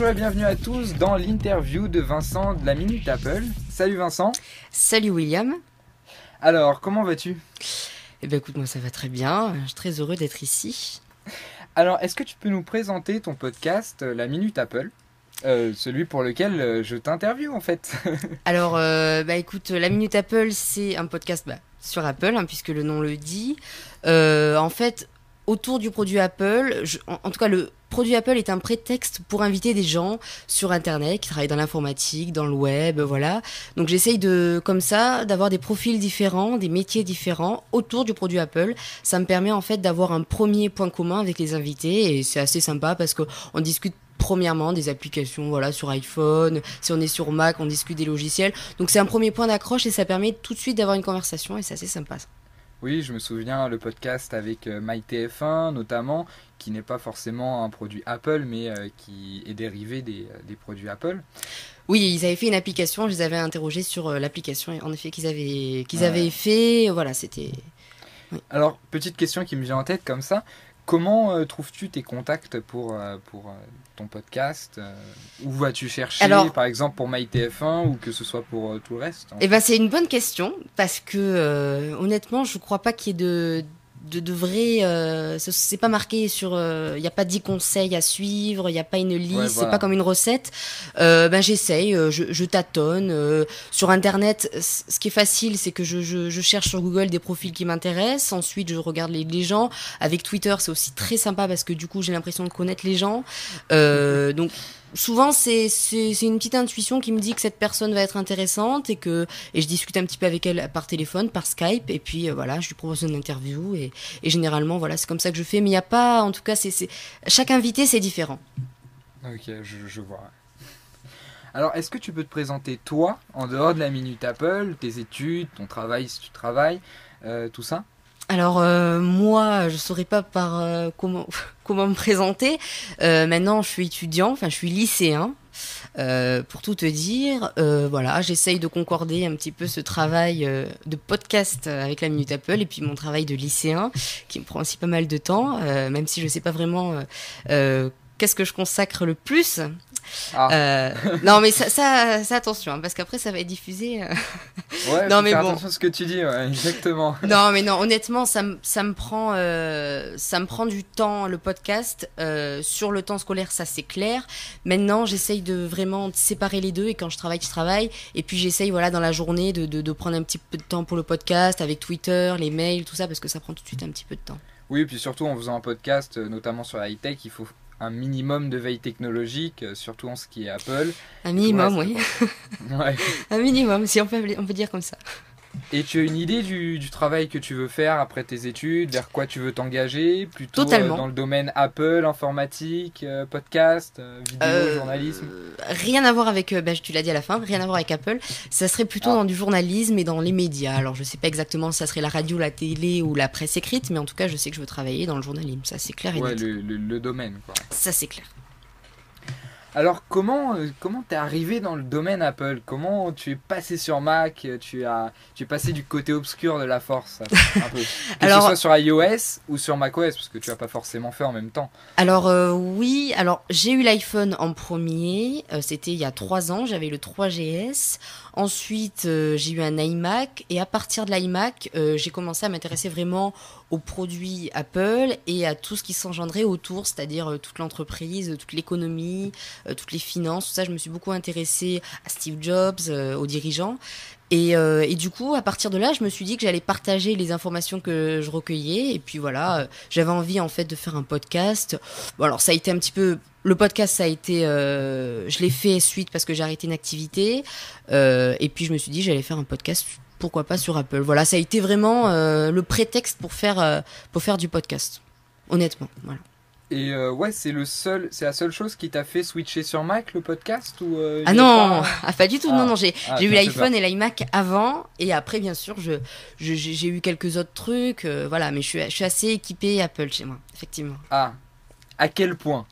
Bonjour et bienvenue à tous dans l'interview de Vincent de la Minute Apple. Salut Vincent. Salut William. Alors, comment vas-tu ? Eh bien écoute, moi ça va très bien, je suis très heureux d'être ici. Alors, est-ce que tu peux nous présenter ton podcast, la Minute Apple ? Celui pour lequel je t'interviewe en fait. Alors, écoute, la Minute Apple, c'est un podcast sur Apple, puisque le nom le dit. En fait, autour du produit Apple, en tout cas le produit Apple est un prétexte pour inviter des gens sur Internet qui travaillent dans l'informatique, dans le web, voilà. Donc j'essaye comme ça, d'avoir des profils différents, des métiers différents autour du produit Apple. Ça me permet en fait d'avoir un premier point commun avec les invités et c'est assez sympa parce qu'on discute premièrement des applications, voilà, sur iPhone. Si on est sur Mac, on discute des logiciels. Donc c'est un premier point d'accroche et ça permet tout de suite d'avoir une conversation et c'est assez sympa ça. Oui, je me souviens le podcast avec MyTF1 notamment, qui n'est pas forcément un produit Apple, mais qui est dérivé des produits Apple. Oui, ils avaient fait une application, je les avais interrogés sur l'application, en effet, qu'ils avaient fait, voilà, c'était... Oui. Alors, petite question qui me vient en tête comme ça, comment trouves-tu tes contacts pour ton podcast Où vas-tu chercher, par exemple, pour MyTF1 ou que ce soit pour tout le reste C'est une bonne question, parce que honnêtement, je ne crois pas qu'il y ait de vrai... c'est pas marqué sur... Il n'y a pas 10 conseils à suivre, il n'y a pas une liste, voilà. C'est pas comme une recette. J'essaye, je tâtonne. Sur Internet, ce qui est facile, c'est que je cherche sur Google des profils qui m'intéressent. Ensuite, je regarde les gens. Avec Twitter, c'est aussi très sympa parce que du coup, j'ai l'impression de connaître les gens. Donc... Souvent, c'est une petite intuition qui me dit que cette personne va être intéressante et je discute un petit peu avec elle par téléphone, par Skype, et puis voilà, je lui propose une interview et généralement, voilà, c'est comme ça que je fais. Mais il n'y a pas, en tout cas, chaque invité, c'est différent. Ok, je vois. Alors, est-ce que tu peux te présenter toi, en dehors de la Minute Apple, tes études, ton travail si tu travailles, tout ça ? Alors moi, je saurais pas par comment me présenter. Maintenant, je suis étudiant, je suis lycéen. Pour tout te dire, voilà, j'essaye de concorder un petit peu ce travail de podcast avec la Minute Apple et puis mon travail de lycéen qui me prend aussi pas mal de temps, même si je sais pas vraiment qu'est-ce que je consacre le plus. Non mais ça attention parce qu'après ça va être diffusé. Ouais, non mais attention à ce que tu dis, ouais, exactement. Non mais non, honnêtement ça me prend du temps le podcast. Sur le temps scolaire ça c'est clair. Maintenant j'essaye de vraiment séparer les deux et quand je travaille et puis j'essaye voilà dans la journée de prendre un petit peu de temps pour le podcast avec Twitter, les mails, tout ça parce que ça prend tout de suite un petit peu de temps. Oui, et puis surtout en faisant un podcast, notamment sur la high-tech, il faut un minimum de veille technologique, surtout en ce qui est Apple. Un minimum, oui. Ouais. Un minimum, si on peut dire comme ça. Et tu as une idée du travail que tu veux faire après tes études, vers quoi tu veux t'engager, plutôt dans le domaine Apple, informatique, podcast, vidéo, journalisme? Rien à voir avec, tu l'as dit à la fin, rien à voir avec Apple. Ça serait plutôt dans du journalisme et dans les médias. Alors je sais pas exactement si ça serait la radio, la télé ou la presse écrite, mais en tout cas je sais que je veux travailler dans le journalisme, ça c'est clair et net. Le domaine quoi. Ça c'est clair. Alors comment t'es arrivé dans le domaine Apple ? Comment tu es passé sur Mac ? Tu es passé du côté obscur de la force un peu. Que ce soit sur iOS ou sur macOS, parce que tu n'as pas forcément fait en même temps. Alors oui, j'ai eu l'iPhone en premier, c'était il y a 3 ans, j'avais le 3GS. Ensuite, j'ai eu un iMac et à partir de l'iMac, j'ai commencé à m'intéresser vraiment aux produits Apple et à tout ce qui s'engendrait autour, c'est-à-dire toute l'entreprise, toute l'économie, toutes les finances, tout ça. Je me suis beaucoup intéressée à Steve Jobs, aux dirigeants. Et du coup, à partir de là, je me suis dit que j'allais partager les informations que je recueillais. Et puis voilà, j'avais envie en fait de faire un podcast. Bon, alors ça a été un petit peu... Le podcast, ça a été... je l'ai fait suite parce que j'ai arrêté une activité. Et puis je me suis dit, j'allais faire un podcast, pourquoi pas sur Apple. Voilà, ça a été vraiment le prétexte pour faire du podcast. Honnêtement, voilà. Et c'est la seule chose qui t'a fait switcher sur Mac, le podcast ou Ah non, pas du tout. Non, j'ai eu l'iPhone et l'iMac avant, et après bien sûr j'ai eu quelques autres trucs, voilà, mais je suis assez équipée Apple chez moi, effectivement. Ah, à quel point?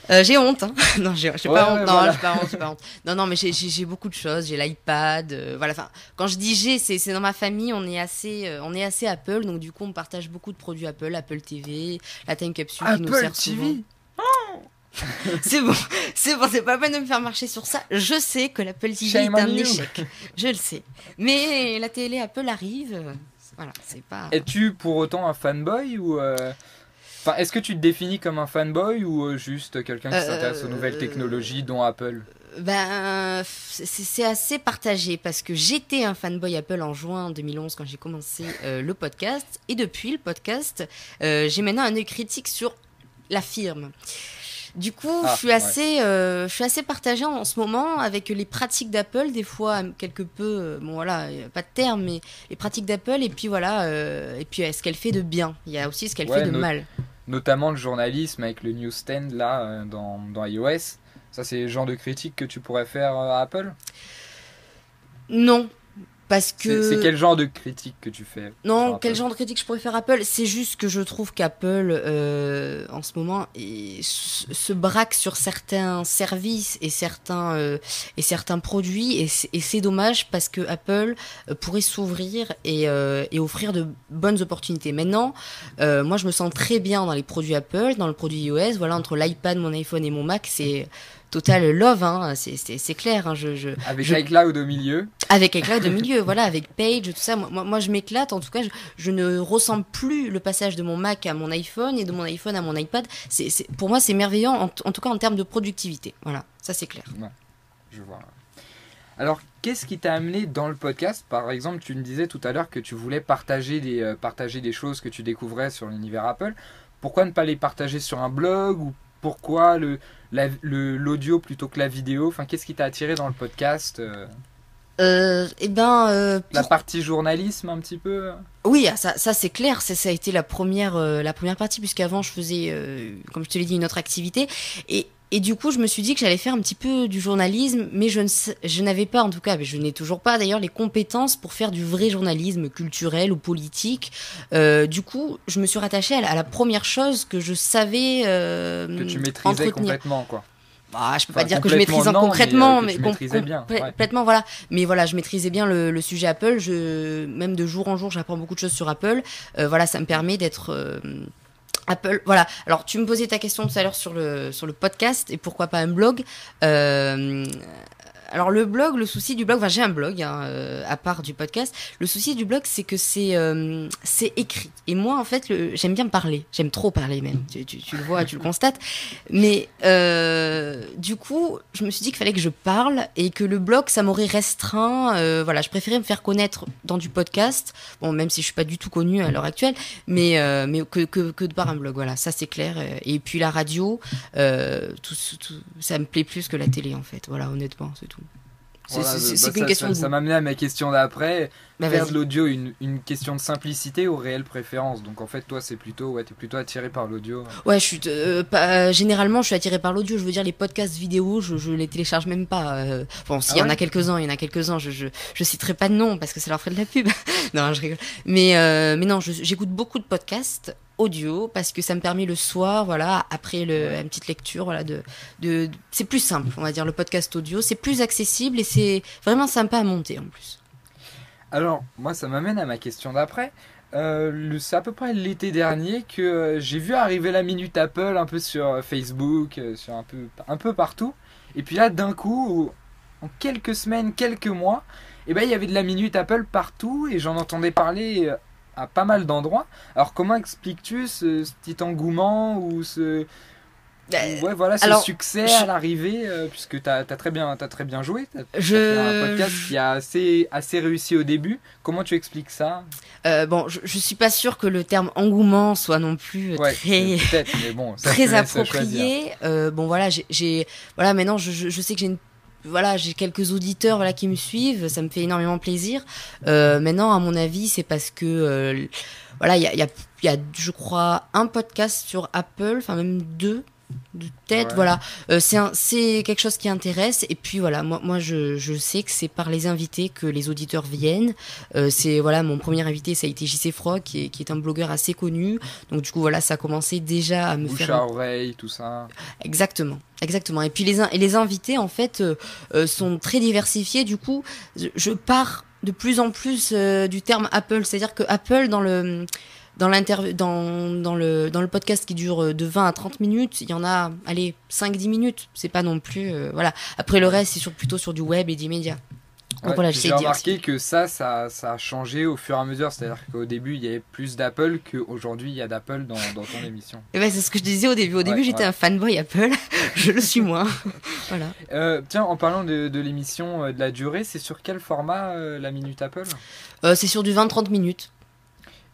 J'ai honte, hein. Non, j'ai pas honte. Non, j'ai pas honte. Non, mais j'ai beaucoup de choses. J'ai l'iPad, voilà. Enfin, quand je dis c'est dans ma famille, on est assez Apple, donc du coup, on partage beaucoup de produits Apple TV, la Time Capsule qui nous sert souvent. Apple TV. Oh C'est bon, c'est pas la peine de me faire marcher sur ça. Je sais que l'Apple TV Shame est un on you. échec. Je le sais. Mais la télé Apple arrive. Voilà, c'est pas. Es-tu pour autant un fanboy ou Enfin, est-ce que tu te définis comme un fanboy ou juste quelqu'un qui s'intéresse aux nouvelles technologies, dont Apple? Ben, c'est assez partagé parce que j'étais un fanboy Apple en juin 2011 quand j'ai commencé le podcast. Et depuis le podcast, j'ai maintenant un œil critique sur la firme. Du coup, je suis assez partagée en ce moment avec les pratiques d'Apple, des fois quelque peu, bon voilà, pas de terme, mais les pratiques d'Apple, et puis voilà, et puis ce qu'elle fait de bien. Il y a aussi ce qu'elle fait de mal. Notamment le journalisme avec le newsstand là dans iOS. Ça, c'est le genre de critique que tu pourrais faire à Apple? Non. Parce que... C'est quel genre de critique que tu fais? Non, quel genre de critique je pourrais faire Apple? C'est juste que je trouve qu'Apple, en ce moment, se braque sur certains services et certains produits. Et c'est dommage parce que Apple pourrait s'ouvrir et offrir de bonnes opportunités. Maintenant, moi, je me sens très bien dans les produits Apple, dans le produit iOS. Voilà, entre l'iPad, mon iPhone et mon Mac, c'est... total love, hein, c'est clair. Hein, avec iCloud au milieu. Avec iCloud au milieu, voilà, avec Page, tout ça. Moi je m'éclate. En tout cas, je ne ressens plus le passage de mon Mac à mon iPhone et de mon iPhone à mon iPad. Pour moi, c'est merveilleux, en tout cas en termes de productivité. Voilà, ça c'est clair. Ouais, je vois. Alors, qu'est-ce qui t'a amené dans le podcast? Par exemple, tu me disais tout à l'heure que tu voulais partager des choses que tu découvrais sur l'univers Apple. Pourquoi ne pas les partager sur un blog ou pourquoi l'audio plutôt que la vidéo? Enfin, qu'est-ce qui t'a attiré dans le podcast? La partie journalisme un petit peu. Oui, ça c'est clair, ça a été la première partie, puisqu'avant je faisais, comme je te l'ai dit, une autre activité. Et du coup, je me suis dit que j'allais faire un petit peu du journalisme, mais je n'avais pas, en tout cas, mais je n'ai toujours pas d'ailleurs les compétences pour faire du vrai journalisme culturel ou politique. Du coup, je me suis rattachée à la première chose que je savais que tu maîtrisais complètement, quoi. Bah, je peux pas dire que je maîtrise concrètement, mais bien, complètement, voilà. Mais voilà, je maîtrisais bien le sujet Apple. Même de jour en jour, j'apprends beaucoup de choses sur Apple. Voilà, ça me permet d'être Apple, voilà. Alors, tu me posais ta question tout à l'heure sur le podcast et pourquoi pas un blog. Alors le blog, le souci du blog, enfin j'ai un blog à part du podcast. Le souci du blog, c'est que c'est écrit. Et moi en fait, j'aime bien parler, j'aime trop parler même. Tu le vois, tu le constates. Mais du coup, je me suis dit qu'il fallait que je parle et que le blog, ça m'aurait restreint. Voilà, je préférais me faire connaître dans du podcast. Bon, même si je suis pas du tout connue à l'heure actuelle, mais que de par un blog. Voilà, ça c'est clair. Et puis la radio, tout, ça me plaît plus que la télé en fait. Voilà, honnêtement, c'est tout. C'est une question de goût. Ça m'amenait à ma question d'après. Faire de l'audio une question de simplicité ou réelle préférence. Donc en fait, toi, t'es plutôt attiré par l'audio. Ouais, généralement, je suis attiré par l'audio. Je veux dire, les podcasts vidéo, je les télécharge même pas. Bon, s'il y en a quelques-uns, je citerai pas de nom parce que ça leur ferait de la pub. Non, je rigole. Mais non, j'écoute beaucoup de podcasts audio parce que ça me permet le soir, voilà, après une petite lecture, voilà, c'est plus simple, on va dire, le podcast audio, c'est plus accessible et c'est vraiment sympa à monter en plus. Alors, moi, ça m'amène à ma question d'après. C'est à peu près l'été dernier que j'ai vu arriver la Minute Apple un peu sur Facebook, sur un peu partout. Et puis là, d'un coup, en quelques semaines, quelques mois, il y avait de la Minute Apple partout et j'en entendais parler à pas mal d'endroits. Alors comment expliques-tu ce petit engouement ou ce succès à l'arrivée, puisque t'as très bien joué, t'as fait un podcast qui a assez réussi au début. Comment tu expliques ça? Bon, je suis pas sûre que le terme engouement soit non plus très approprié. Bon voilà, maintenant je sais que j'ai quelques auditeurs qui me suivent, ça me fait énormément plaisir. Maintenant, à mon avis, c'est parce que il y a je crois un podcast sur Apple, enfin même deux de tête, voilà. C'est quelque chose qui intéresse. Et puis voilà, moi je sais que c'est par les invités que les auditeurs viennent. Mon premier invité, ça a été JC Frog, qui est un blogueur assez connu. Donc du coup voilà, ça a commencé déjà à me bouche à oreille, tout ça. Exactement. Et puis les invités en fait sont très diversifiés. Du coup, je pars de plus en plus du terme Apple, c'est-à-dire que Apple dans le podcast qui dure de 20 à 30 minutes, il y en a, allez, 5-10 minutes. C'est pas non plus, voilà. Après, le reste, c'est plutôt sur du web et d'immédiat. Ouais, voilà, j'ai remarqué que ça a changé au fur et à mesure. C'est-à-dire qu'au début, il y avait plus d'Apple qu'aujourd'hui, il y a d'Apple dans ton émission. Et ben, c'est ce que je disais au début. Au début, j'étais un fanboy Apple. Je le suis moins. Voilà. Tiens, en parlant de l'émission, de la durée, c'est sur quel format la Minute Apple ? C'est sur du 20-30 minutes.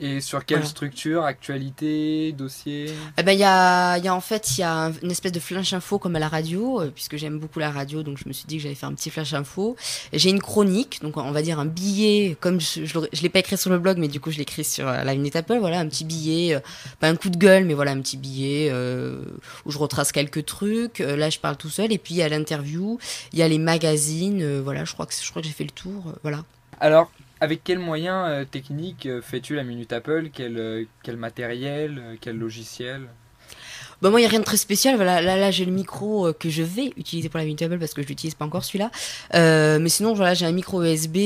Et sur quelle structure, actualité, dossier ? Eh ben, il y a une espèce de flash info comme à la radio, puisque j'aime beaucoup la radio, donc je me suis dit que j'allais faire un petit flash info. J'ai une chronique, donc on va dire un billet, comme je l'ai pas écrit sur le blog, mais du coup je l'ai écrit sur la Minute Apple, voilà, un petit billet, pas un coup de gueule, mais voilà, un petit billet où je retrace quelques trucs. Là, je parle tout seul, et puis il y a l'interview, il y a les magazines, voilà, je crois que j'ai fait le tour, voilà. Alors, avec quels moyens techniques fais-tu la Minute Apple ? Quel matériel ? Quel logiciel ? Bah moi il y a rien de très spécial, voilà, là j'ai le micro que je vais utiliser pour la Minute Apple parce que je l'utilise pas encore celui-là. Mais sinon voilà, j'ai un micro USB,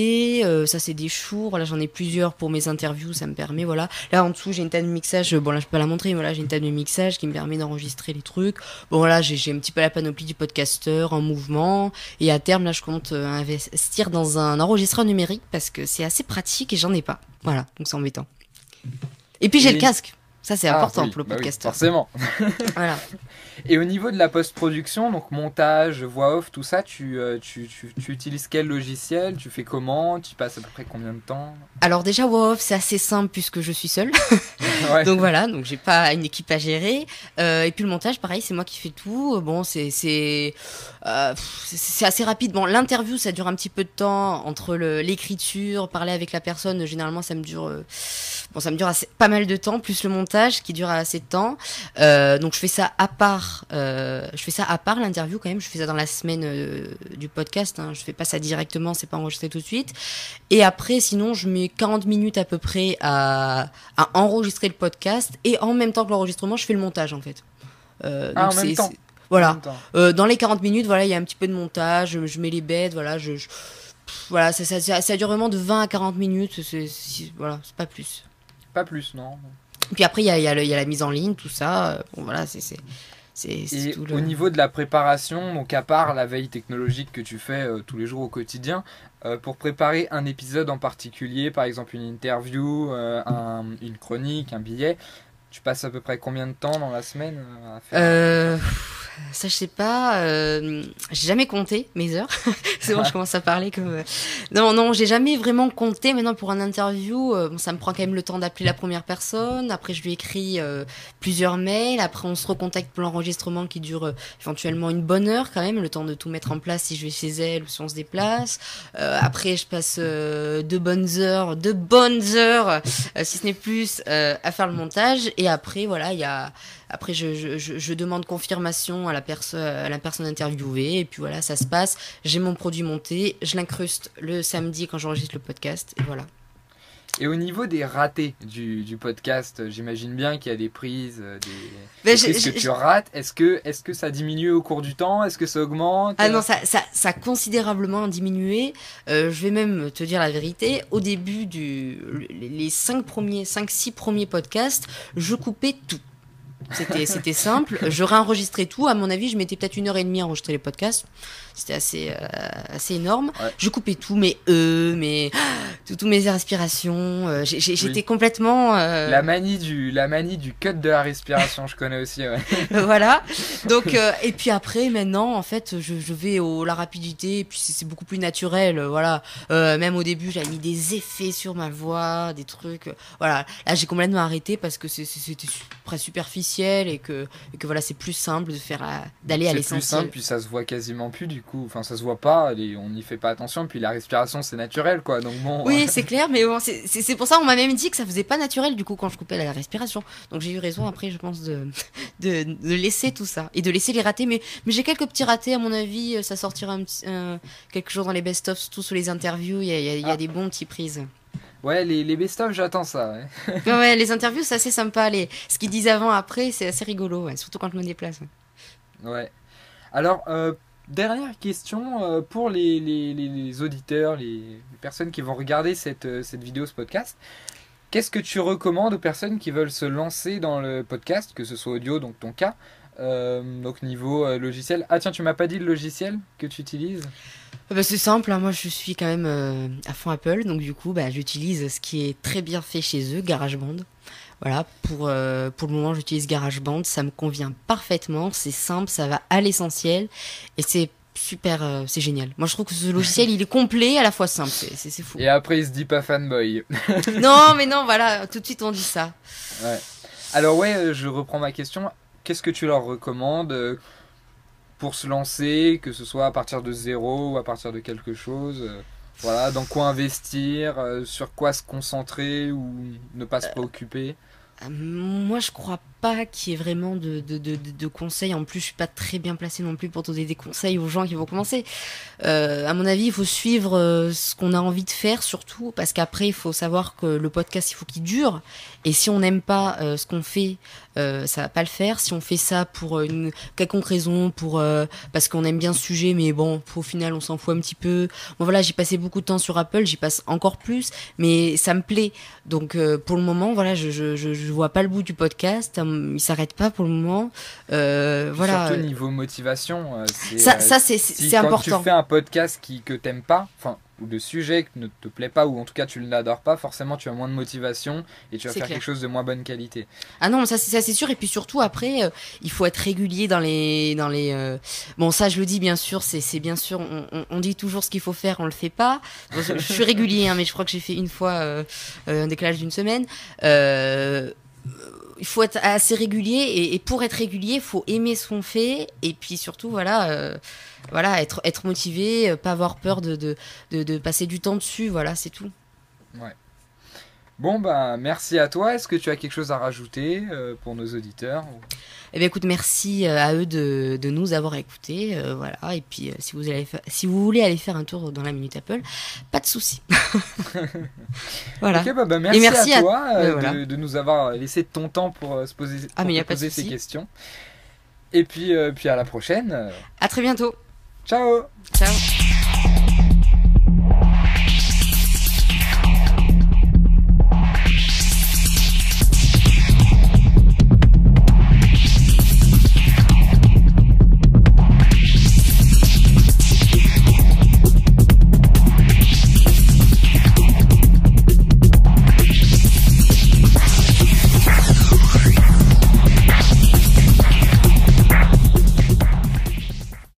ça c'est des Shure, voilà, j'en ai plusieurs pour mes interviews, ça me permet, voilà. Là en dessous j'ai une table de mixage, bon là je peux pas la montrer, mais voilà, j'ai une table de mixage qui me permet d'enregistrer les trucs. Bon voilà, j'ai un petit peu la panoplie du podcasteur en mouvement, et à terme là je compte investir dans un enregistreur numérique parce que c'est assez pratique et j'en ai pas. Voilà, donc c'est embêtant. Et puis j'ai le casque. Ça, c'est important pour le podcasteur. Oui, forcément. Voilà. Et au niveau de la post-production, donc montage, voix off, tout ça, tu utilises quel logiciel ? Tu fais comment ? Tu passes à peu près combien de temps ? Alors déjà, voix off, c'est assez simple puisque je suis seule. Ouais. Donc voilà, donc j'ai pas une équipe à gérer. Et puis le montage, pareil, c'est moi qui fais tout. Bon, c'est assez rapide. Bon, l'interview, ça dure un petit peu de temps entre l'écriture, parler avec la personne. Généralement, ça me dure pas mal de temps, plus le montage qui dure assez de temps. Donc je fais ça à part. L'interview quand même. Je fais ça dans la semaine du podcast. Hein. Je fais pas ça directement, c'est pas enregistré tout de suite. Et après, sinon, je mets 40 minutes à peu près à enregistrer le podcast. Et en même temps que l'enregistrement, je fais le montage en fait. En même temps. Voilà. Dans les 40 minutes, voilà, il y a un petit peu de montage. Je mets les bêtes, voilà. Voilà, ça dure vraiment de 20 à 40 minutes. Voilà, c'est pas plus. Pas plus, non. Et puis après, il y a la mise en ligne, tout ça. Bon, voilà, c'est tout au niveau de la préparation, donc à part la veille technologique que tu fais tous les jours au quotidien, pour préparer un épisode en particulier, par exemple une interview, une chronique, un billet, tu passes à peu près combien de temps dans la semaine à faire ça je sais pas, j'ai jamais compté mes heures. C'est bon, je commence à parler comme non, j'ai jamais vraiment compté. Maintenant pour un interview, ça me prend quand même le temps d'appeler la première personne, après je lui écris plusieurs mails, après on se recontacte pour l'enregistrement qui dure éventuellement une bonne heure quand même, le temps de tout mettre en place si je vais chez elle ou si on se déplace. Après je passe 2 bonnes heures, si ce n'est plus, à faire le montage, et après voilà, après, je demande confirmation à la personne interviewée, et puis voilà, ça se passe. J'ai mon produit monté, je l'incruste le samedi quand j'enregistre le podcast, et voilà. Et au niveau des ratés du podcast, j'imagine bien qu'il y a des prises, des prises que tu rates. Est-ce que ça diminue au cours du temps ? Est-ce que ça augmente ? Ah non, ça a considérablement diminué. Je vais même te dire la vérité. Au début les 5-6 premiers podcasts, je coupais tout. C'était simple. Je réenregistrais tout. À mon avis, je mettais peut-être 1h30 à enregistrer les podcasts. C'était assez énorme. Ouais. Je coupais tout, toutes mes respirations. J'étais complètement. La manie du cut de la respiration, je connais aussi. Ouais. Voilà. Donc et puis après, maintenant, en fait, je vais la rapidité. Et puis c'est beaucoup plus naturel. Voilà. Même au début, j'avais mis des effets sur ma voix, des trucs. Voilà. Là, j'ai complètement arrêté parce que c'était presque superficiel et que voilà, c'est plus simple d'aller à l'essentiel. C'est plus simple, puis ça se voit quasiment plus du coup. Enfin, ça se voit pas, on n'y fait pas attention. Puis la respiration, c'est naturel, quoi. Donc bon. Oui, c'est clair, mais bon, c'est pour ça on m'a même dit que ça faisait pas naturel du coup quand je coupais la respiration. Donc j'ai eu raison après, je pense, de laisser tout ça et de laisser les ratés. Mais j'ai quelques petits ratés à mon avis. Ça sortira quelque chose dans les best-of, surtout sur les interviews. Il y a des bons petits prises. Ouais, les best-of, j'attends ça. Ouais. Ouais, les interviews, c'est assez sympa. Ce qu'ils disent avant, après, c'est assez rigolo, ouais, surtout quand je me déplace. Ouais. Alors, dernière question pour les auditeurs, les personnes qui vont regarder cette vidéo, ce podcast. Qu'est-ce que tu recommandes aux personnes qui veulent se lancer dans le podcast, que ce soit audio, donc ton cas, donc niveau logiciel. Ah tiens, tu m'as pas dit le logiciel que tu utilises? C'est simple, hein, moi je suis quand même à fond Apple, donc du coup j'utilise ce qui est très bien fait chez eux, GarageBand. Voilà, pour le moment j'utilise GarageBand, ça me convient parfaitement, c'est simple, ça va à l'essentiel et c'est super, c'est génial. Moi je trouve que ce logiciel il est complet à la fois simple, c'est fou. Et après il se dit pas fanboy. Non mais non, voilà, tout de suite on dit ça. Ouais. Alors ouais, je reprends ma question. Qu'est-ce que tu leur recommandes pour se lancer, que ce soit à partir de zéro ou à partir de quelque chose voilà, dans quoi investir, sur quoi se concentrer ou ne pas se préoccuper? Moi je crois pas qu'il y ait vraiment de conseils. En plus, je suis pas très bien placée non plus pour donner des conseils aux gens qui vont commencer. À mon avis, il faut suivre ce qu'on a envie de faire, surtout parce qu'après, il faut savoir que le podcast, il faut qu'il dure. Et si on n'aime pas ce qu'on fait, ça va pas le faire. Si on fait ça pour une quelconque raison, parce qu'on aime bien ce sujet, mais bon, au final, on s'en fout un petit peu. Bon voilà, j'ai passé beaucoup de temps sur Apple, j'y passe encore plus, mais ça me plaît. Donc pour le moment, voilà, je vois pas le bout du podcast. Il s'arrête pas pour le moment. Voilà. Surtout niveau motivation, c'est important. Quand tu fais un podcast que t'aimes pas, enfin, ou de sujet qui ne te plaît pas, ou en tout cas tu ne l'adores pas, forcément tu as moins de motivation et tu vas faire quelque chose de moins bonne qualité. Ah non, ça c'est sûr. Et puis surtout après, il faut être régulier dans les. Bon, ça je le dis bien sûr, c'est bien sûr. On dit toujours ce qu'il faut faire, on le fait pas. Bon, je suis régulier, hein, mais je crois que j'ai fait une fois un décalage d'une semaine. Il faut être assez régulier et pour être régulier, il faut aimer ce qu'on fait et puis surtout voilà être motivé, pas avoir peur de passer du temps dessus, voilà, c'est tout. Ouais. Bon merci à toi. Est-ce que tu as quelque chose à rajouter pour nos auditeurs? Eh bien écoute, merci à eux de nous avoir écoutés, voilà. Et puis si vous voulez aller faire un tour dans la Minute Apple, pas de souci. Voilà. Okay, merci à toi de nous avoir laissé ton temps pour se poser, poser ces questions. Et puis à la prochaine. À très bientôt. Ciao. Ciao.